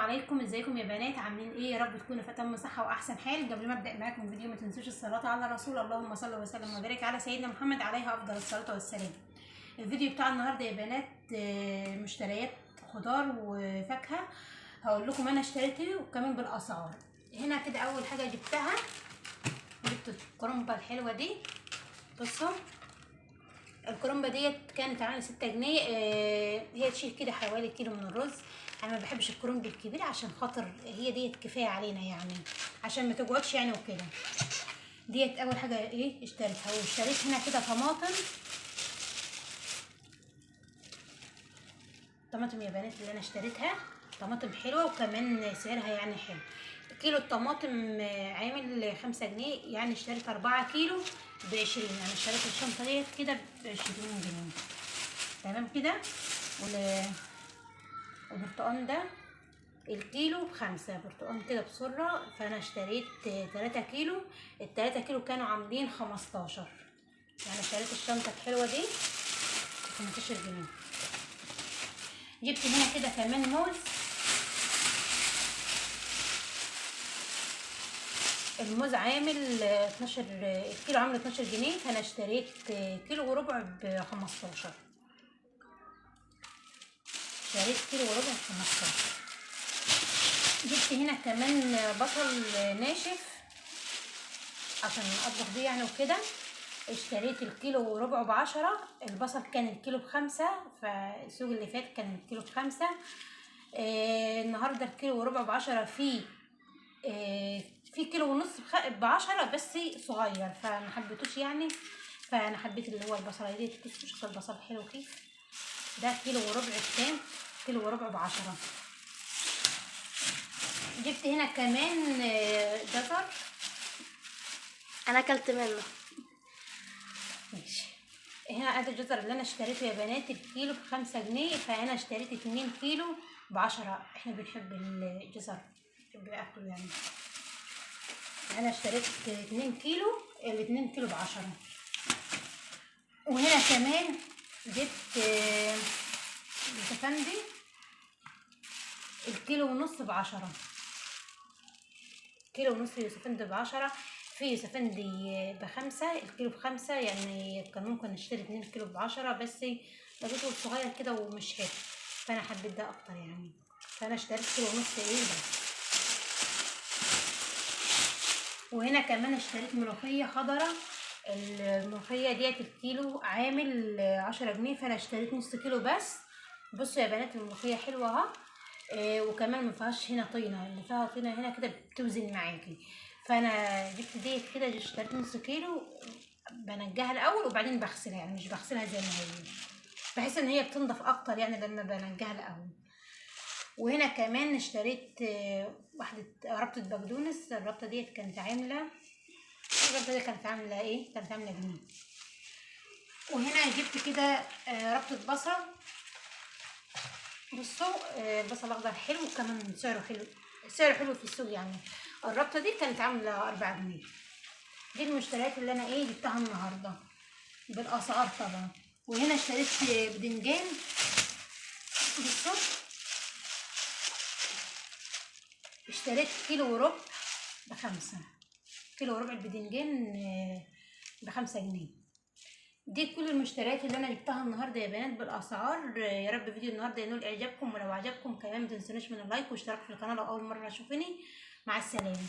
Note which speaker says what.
Speaker 1: عليكم، ازيكم يا بنات؟ عاملين ايه؟ يا رب تكونوا في اتم صحه واحسن حال. قبل ما ابدا معاكم الفيديو ما تنسوش الصلاه على رسول اللهم صل وسلم وبارك على سيدنا محمد عليه افضل الصلاه والسلام. الفيديو بتاع النهارده يا بنات مشتريات خضار وفاكهه. هقول لكم انا اشتريته وكمان بالاسعار. هنا كده اول حاجه جبتها، جبت الكرنبه الحلوه دي. بصوا الكرنبه ديت كانت عامله 6 جنيه. هي تشيل كده حوالي كيلو من الرز. انا ما بحبش الكرنب الكبير عشان خاطر هي ديت كفايه علينا يعني، عشان ما تقعدش يعني وكده. ديت اول حاجه ايه اشتريتها. واشتريت هنا كده طماطم يا بنات. اللي انا اشتريتها طماطم حلوه وكمان سعرها يعني حلو. كيلو الطماطم عامل 5 جنيه، يعني اشتريت 4 كيلو ب20. انا اشتريت الشنطه ديت كده ب20 جنيه تمام كده. والبرتقال ده الكيلو ب5 برتقال كده بسرة. فانا اشتريت 3 كيلو. ال3 كيلو كانوا عاملين 15، يعني اشتريت الشنطة الحلوة دي ب15 جنيه. جبت هنا كده كمان موز. الموز عامل 12، الكيلو عامل 12 جنيه. فانا اشتريت كيلو وربع ب15. اشتريت كيلو وربع ب15. جبت هنا كمان بصل ناشف عشان اطبخ بيه يعني وكده. اشتريت الكيلو وربع ب10. البصل كان الكيلو ب5، فالسوق اللي فات كان الكيلو ب5. النهارده الكيلو وربع ب10. في كيلو ونص ب10 بس صغير، فما حبيتوش يعني. فانا حبيت اللي هو البصله دي. شكل البصل حلو كيف. ده كيلو وربع بكام؟ كيلو وربع ب10. جبت هنا كمان جزر.
Speaker 2: انا اكلت منه.
Speaker 1: ماشي. هنا ادي الجزر اللي انا اشتريته يا بنات. الكيلو ب5 جنيه، فانا اشتريت 2 كيلو ب10. احنا بنحب الجزر، بنحب اكله يعني. انا اشتريت 2 كيلو، ال2 كيلو ب10. وهنا كمان جبت يوسفندي الكيلو ونص ب10. كيلو ونص يوسفندي ب10. في يوسفندي ب5 الكيلو ب5، يعني كان ممكن اشتري 2 كيلو ب10 بس لقيته صغير كده ومش حلو، فانا حبيت ده اكتر يعني. فانا اشتريت كيلو ونص ايه بس. وهنا كمان اشتريت ملوخيه خضره. الملوخيه ديت الكيلو عامل 10 جنيه، فانا اشتريت نص كيلو بس. بصوا يا بنات الملوخيه حلوه اهو. وكمان ما فيهاش هنا طينه، اللي فيها طينه هنا كده بتوزن معاكي. فانا جبت ديت كده، اشتريت نص كيلو. بنجها الاول وبعدين بغسلها، يعني مش بغسلها زي ما هي، بحيث ان هي بتنضف اكتر يعني لما بنجها الاول. وهنا كمان اشتريت واحده ربطه بقدونس. الربطه ديت كانت عامله ايه، كانت عامله جنيه. وهنا جبت كده ربطه بصل. بصوا البصل الاخضر حلو وكمان سعره حلو، سعره حلو في السوق يعني. الربطه دي كانت عامله 4 جنيه. دي المشتريات اللي انا جبتها النهارده بالاسعار طبعا. وهنا اشتريت بدنجان. بصوا اشتريت كيلو وربع ب5. كيلو وربع البدنجان ب5 جنيه. دي كل المشتريات اللي انا جبتها النهارده يا بنات بالاسعار. يا رب فيديو النهارده ينول اعجابكم، ولو عجبكم كمان متنسونوش من اللايك واشتراك في القناه لو اول مره تشوفوني. مع السلامه.